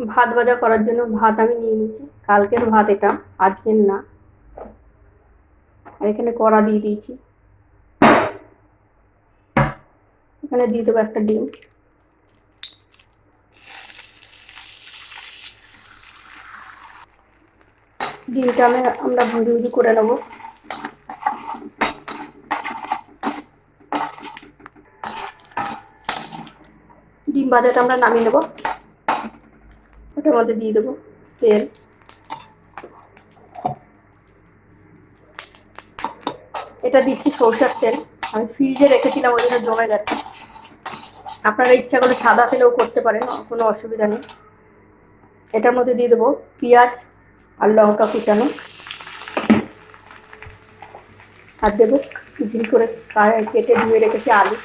ভাত ভাজা করার জন্য ভাত আমি নিয়ে নিচ্ছি, কালকের ভাত এটা, আজকের না। আর এখানে কড়া দিয়ে দিয়েছি, এখানে দিয়ে দেবো একটা ডিম। ডিমটা আমরা ভুজি ভুজি করে নেবো। ডিম ভাজাটা আমরা নামিয়ে নেবো, ওটার মধ্যে দিয়ে দেবো তেল। এটা দিচ্ছি সরষের তেল, আমি ফ্রিজে রেখেছিলাম ওই জন্য জমে গেছে। আপনারা ইচ্ছা করে সাদা তেলেও করতে পারেন, কোনো অসুবিধা নেই। এটার মধ্যে দিয়ে দেবো পেঁয়াজ আর লঙ্কা কুচানো, আর দেবো ঝিল করে কেটে ধুয়ে রেখেছি আলু।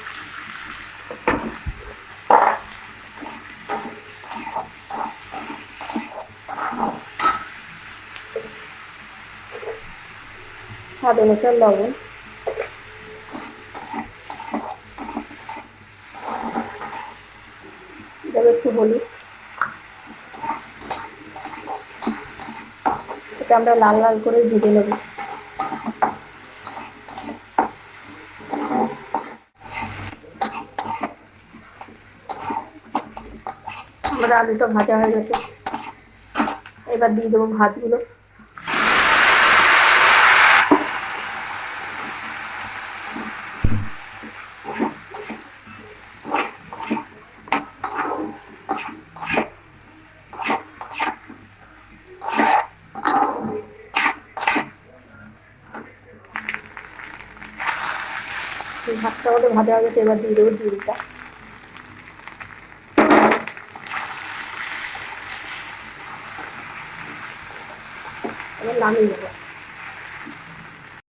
স্বাদ অনুসার লবণ, দেবো একটু হলুদ। এটা আমরা লাল লাল করে ভেজে নেব। আমাদের আলুটা ভাজা হয়ে গেছে, এবার দিয়ে দেবো ভাতগুলো। ভাতটা আমাদের ভাজা হয়ে গেছে, এবার দিয়ে দেবো ডিমটা। এবার নামিয়ে দেবো।